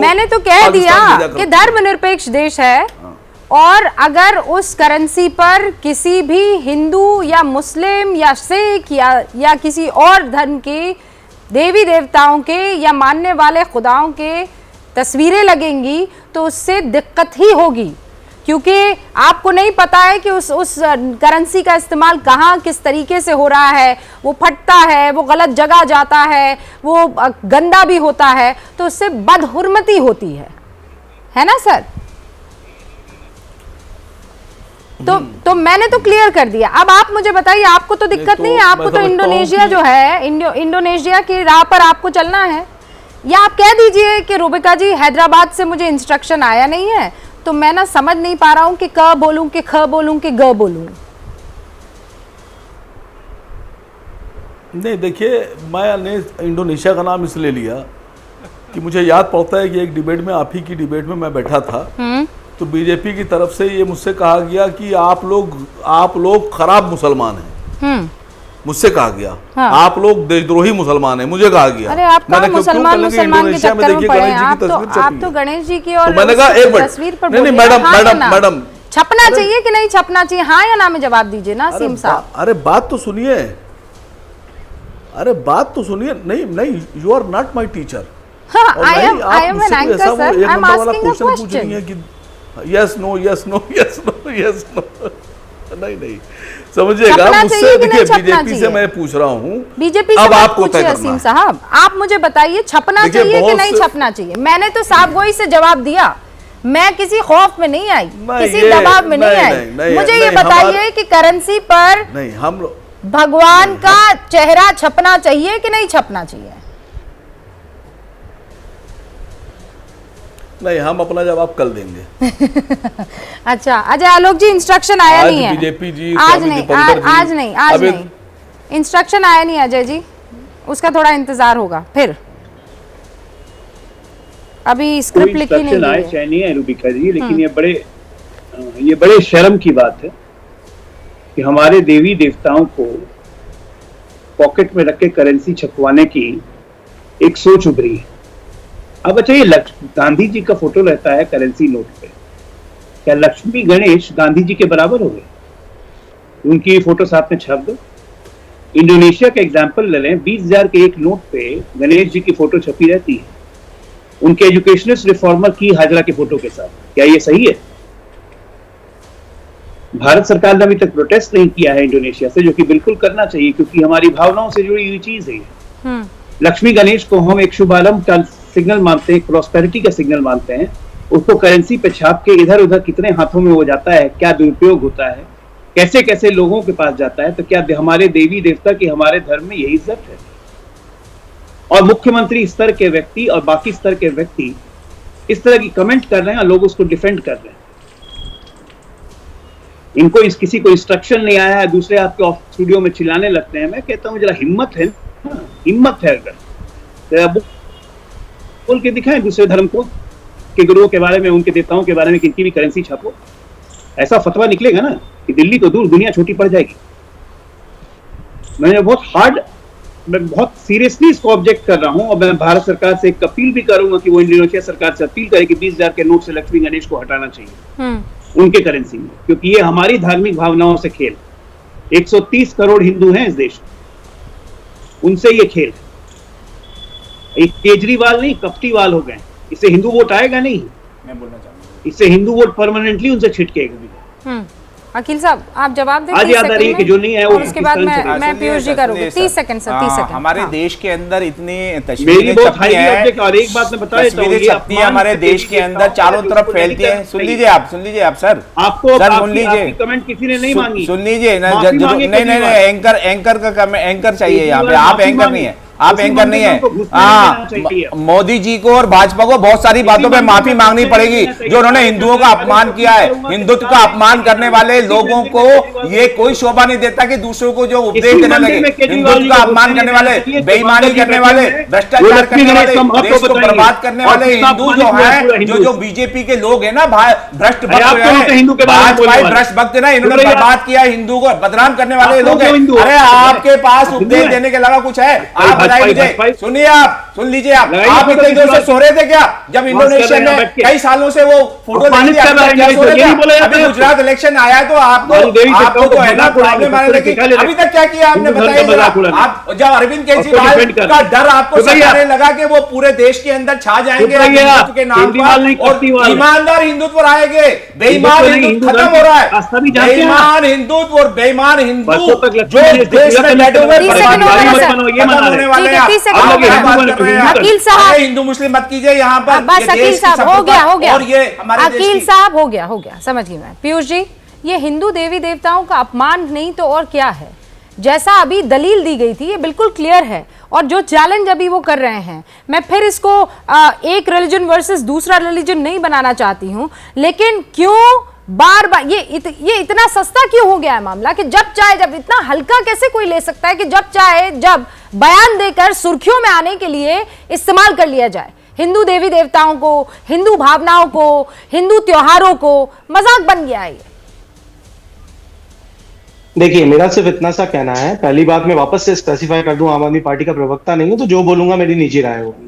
मैंने तो कह दिया कि धर्मनिरपेक्ष देश है, और अगर उस करेंसी पर किसी भी हिंदू या मुस्लिम या सिख या किसी और धर्म के देवी देवताओं के या मानने वाले खुदाओं के तस्वीरें लगेंगी तो उससे दिक्कत ही होगी, क्योंकि आपको नहीं पता है कि उस करेंसी का इस्तेमाल कहाँ किस तरीके से हो रहा है। वो फटता है, वो गलत जगह जाता है, वो गंदा भी होता है, तो उससे बदहुरमती होती है ना सर। तो मैंने तो क्लियर कर दिया। अब आप मुझे बताइए, आपको तो दिक्कत नहीं है, आपको तो इंडोनेशिया जो है, इंडोनेशिया की राह पर आपको चलना है, या आप कह दीजिए कि रूबिका जी हैदराबाद से मुझे इंस्ट्रक्शन आया नहीं है, तो मैं ना समझ नहीं पा रहा हूं कि क बोलूं कि ख बोलूं कि ग बोलूं। नहीं देखिए, मैंने इंडोनेशिया का नाम इसलिए लिया कि मुझे याद पड़ता है कि एक डिबेट में, आप ही की डिबेट में मैं बैठा था, तो बीजेपी की तरफ से ये मुझसे कहा गया कि आप लोग खराब मुसलमान हैं। मुझसे कहा गया, हाँ। आप लोग देशद्रोही मुसलमान हैं, मुझे कहा गया। अरे आप मुसलमान के चक्कर में पड़े हैं, आप तो गणेश जी की और मैंने कहा एक तस्वीर पर नहीं मैडम छपना चाहिए कि नहीं छपना चाहिए, हाँ या ना में जवाब दीजिए ना सीम साहब। अरे बात तो सुनिए, नहीं you are not my teacher. I am an anchor sir, I am asking a question. Yes no नहीं समझिएगा, मुझसे देखिए बीजेपी से मैं पूछ रहा हूँ, बीजेपी से आप पूछिए असीम साहब, आप मुझे बताइए छपना चाहिए कि नहीं छपना चाहिए। मैंने तो साफ गोई से जवाब दिया, मैं किसी खौफ में नहीं आई, किसी दबाव में नहीं आई। मुझे ये बताइए कि करेंसी पर नहीं हम भगवान का चेहरा छपना चाहिए कि नहीं छपना चाहिए? नहीं, हम अपना जवाब कल देंगे। अच्छा अजय आलोक जी, इंस्ट्रक्शन आया नहीं है बीजेपी जी, आज नहीं इंस्ट्रक्शन आया नहीं अजय जी, उसका थोड़ा इंतजार होगा, फिर अभी स्क्रिप्ट लिखी नहीं है रूबिका जी, लेकिन ये बड़े शर्म की बात है कि हमारे देवी देवताओं को पॉकेट में रख के करेंसी छपवाने की एक सोच उभरी है। अब अच्छा, ये गांधी जी का फोटो रहता है करेंसी नोट पे, क्या लक्ष्मी गणेश गांधी जी के बराबर हो गए? उनकी फोटो साथ में छाप दो। इंडोनेशिया का एग्जांपल ले लें, 20,000 के एक नोट पे गणेश जी की फोटो छपी रहती है, उनके एजुकेशनिस्ट रिफॉर्मर की हाजरा के फोटो के साथ। क्या ये सही है? भारत सरकार ने अभी तक प्रोटेस्ट नहीं किया है इंडोनेशिया से, जो कि बिल्कुल करना चाहिए, क्योंकि हमारी भावनाओं से जुड़ी हुई चीज है। लक्ष्मी गणेश को हम एक शुभारंभ का सिग्नल मानते हैं, प्रॉस्पेरिटी का सिग्नल मानते हैं, उसको करेंसी पे छाप के इधर उधर कितने हाथों में हो जाता है, क्या दुरुपयोग होता है, कैसे कैसे लोगों के पास जाता है। तो क्या हमारे देवी देवता की हमारे धर्म में यही इज्जत है? और मुख्यमंत्री स्तर के व्यक्ति और बाकी स्तर के व्यक्ति इस तरह की कमेंट कर रहे हैं और लोग उसको डिफेंड कर रहे हैं। इनको किसी को इंस्ट्रक्शन नहीं आया है, दूसरे आपके स्टूडियो में चिल्लाने लगते हैं। मैं कहता हूं जरा हिम्मत है, हिम्मत है, अगर बोल के दिखाएं दूसरे धर्म को के गुरुओं के बारे में, उनके देवताओं के बारे में किनकी भी करेंसी छापो, ऐसा फतवा निकलेगा ना कि दिल्ली तो दूर दुनिया छोटी पड़ जाएगी। मैं बहुत सीरियसली इसको ऑब्जेक्ट कर रहा हूं, और मैं भारत सरकार से एक अपील भी करूंगा कि वो इंडोनेशिया सरकार से अपील करे कि 20,000 के नोट से लक्ष्मी गणेश को हटाना चाहिए उनके करेंसी में, क्योंकि ये हमारी धार्मिक भावनाओं से खेल। 130 करोड़ हिंदू हैं इस देश में, उनसे ये खेल। एक केजरीवाल नहीं, कपटीवाल हो गए, इससे हिंदू वोट आएगा नहीं। मैं बोलना चाहूंगा इससे हिंदू वोट परमानेंटली उनसे छिटकेगा। अकील साहब आप जवाब दें। आज याद आ रही है कि जो नहीं है वो, उसके बाद मैं पीयूष जी करूंगी। 30 सेकंड सर, 30 सेकंड। हमारे देश के अंदर इतनी तस्वीरें छपती हैं, और एक बात मैं बता देता हूं, हमारे देश के अंदर चारों तरफ फैलती है। सुन लीजिए आप सर, आपको सुन लीजिए, कमेंट किसी ने नहीं मांगी, सुन लीजिए। नहीं, एंकर चाहिए यहाँ पे, आप एंकर नहीं है, आप एंकर नहीं है। मोदी जी को और भाजपा को बहुत सारी बातों पे माफी मांगनी पड़ेगी, जो उन्होंने हिंदुओं का अपमान किया है। हिंदुत्व का अपमान करने वाले लोगों को ये कोई शोभा नहीं देता कि दूसरों को जो उपदेश देने लगे। हिंदुत्व का अपमान करने वाले, बेईमानी करने वाले, भ्रष्टाचार करने वाले, देश को बर्बाद करने वाले हिंदू जो है, जो बीजेपी के लोग है ना, भ्रष्ट भक्त, भाजपा भ्रष्ट भक्त ना, इन्होंने बर्बाद किया हिंदू को बदनाम करने वाले लोग हैं। अरे आपके पास उपदेश देने के अलावा कुछ है? आप बताई मुझे, सुनिए आप, सुन लीजिए आप इतने देर से सो रहे थे क्या जब इंडोनेशिया में कई सालों से वो फोटो नहीं दिया? अभी गुजरात इलेक्शन आया है तो आपको तो है ना प्रॉब्लम आने लगी। अभी तक क्या किया आपने बताइए? आप जब अरविंद केजरीवाल का डर आपको सताने लगा कि वो पूरे देश के अंदर छा जाएंगे हिंदुत्व के नाम पर और ईमानदार हिंदुत्व आएंगे, बेईमान हिंदुत्व खत्म हो रहा है। बेईमान हिंदुत्व और बेईमान हिंदू जो देश में बैठे हुए होने वाले हैं। अकील साहब, हिंदू मुस्लिम मत कीजिए यहाँ पर। बस अकील साहब, हो गया और ये हमारे अकील साहब, हो गया समझ गई मैं। पीयूष जी, ये हिंदू देवी देवताओं का अपमान नहीं तो और क्या है? जैसा अभी दलील दी गई थी ये बिल्कुल क्लियर है, और जो चैलेंज अभी वो कर रहे हैं, मैं फिर इसको एक रिलीजन वर्सेस दूसरा रिलीजन नहीं बनाना चाहती हूं, लेकिन क्यों बार बार ये इतना सस्ता क्यों हो गया है मामला कि जब चाहे, जब इतना हल्का कैसे कोई ले सकता है कि जब चाहे जब बयान देकर सुर्खियों में आने के लिए इस्तेमाल कर लिया जाए हिंदू देवी देवताओं को, हिंदू भावनाओं को, हिंदू त्योहारों को। मजाक बन गया है ये। देखिए, मेरा सिर्फ इतना सा कहना है। पहली बात मैं वापस से स्पेसिफाई कर दूं, आम आदमी पार्टी का प्रवक्ता नहीं हूं, तो जो बोलूंगा मेरी निजी राय होगी।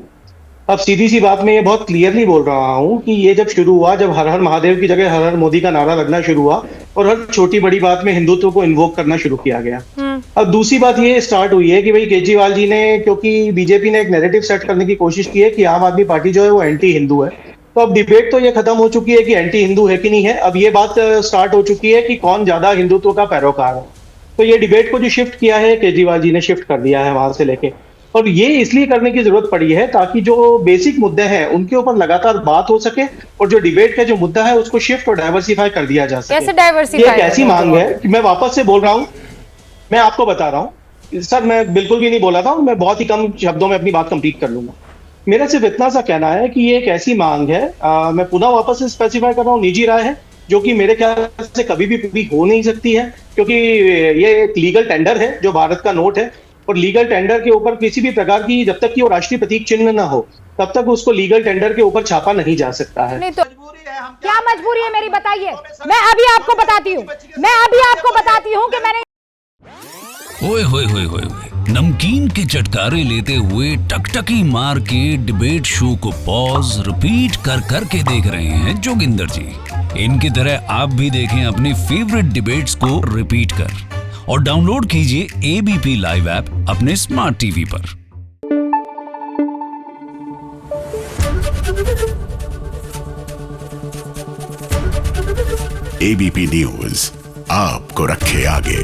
अब सीधी सी बात मैं ये बहुत क्लियरली बोल रहा हूं कि ये जब शुरू हुआ, जब हर हर महादेव की जगह हर हर मोदी का नारा लगना शुरू हुआ और हर छोटी बड़ी बात में हिंदुत्व को इन्वोक करना शुरू किया गया। अब दूसरी बात ये स्टार्ट हुई है कि भाई केजरीवाल जी ने, क्योंकि बीजेपी ने एक नैरेटिव सेट करने की कोशिश की है कि आम आदमी पार्टी जो है वो एंटी हिंदू है, तो अब डिबेट तो ये खत्म हो चुकी है कि एंटी हिंदू है कि नहीं है। अब ये बात स्टार्ट हो चुकी है कि कौन ज्यादा हिंदुत्व का पैरोकार है। तो ये डिबेट को जो शिफ्ट किया है केजरीवाल जी ने, शिफ्ट कर दिया है वहां से लेके, और ये इसलिए करने की जरूरत पड़ी है ताकि जो बेसिक मुद्दे हैं उनके ऊपर लगातार बात हो सके और जो डिबेट का जो मुद्दा है उसको शिफ्ट और डाइवर्सिफाई कर दिया जा सके। कैसे डाइवर्सिफाई? ये एक ऐसी मांग है कि मैं वापस से बोल रहा हूँ, मैं आपको बता रहा हूँ सर, मैं बिल्कुल भी नहीं बोला था, मैं बहुत ही कम शब्दों में अपनी बात कंप्लीट कर लूंगा। मेरा सिर्फ इतना सा कहना है कि ये एक ऐसी मांग है, मैं पुनः वापस से स्पेसिफाई कर रहा हूँ, निजी राय है, जो कि मेरे ख्याल से कभी भी पूरी हो नहीं सकती है, क्योंकि ये एक लीगल टेंडर है जो भारत का नोट है, और लीगल टेंडर के ऊपर किसी भी प्रकार की, जब तक कि वो राष्ट्रीय प्रतीक चिन्ह ना हो तब तक उसको लीगल टेंडर के ऊपर छापा नहीं जा सकता है। नहीं तो क्या मजबूरी है मेरी, बताइए। मैं अभी आपको बताती हूँ कि मैंने ओए होए होए होए, नमकीन के चटकारे लेते हुए टकटकी मार के डिबेट शो को पॉज रिपीट कर कर के देख रहे हैं जोगिंदर जी। इनकी तरह आप भी देखें अपनी फेवरेट डिबेट्स को रिपीट कर, और डाउनलोड कीजिए एबीपी लाइव ऐप अपने स्मार्ट टीवी पर। एबीपी न्यूज आपको रखे आगे।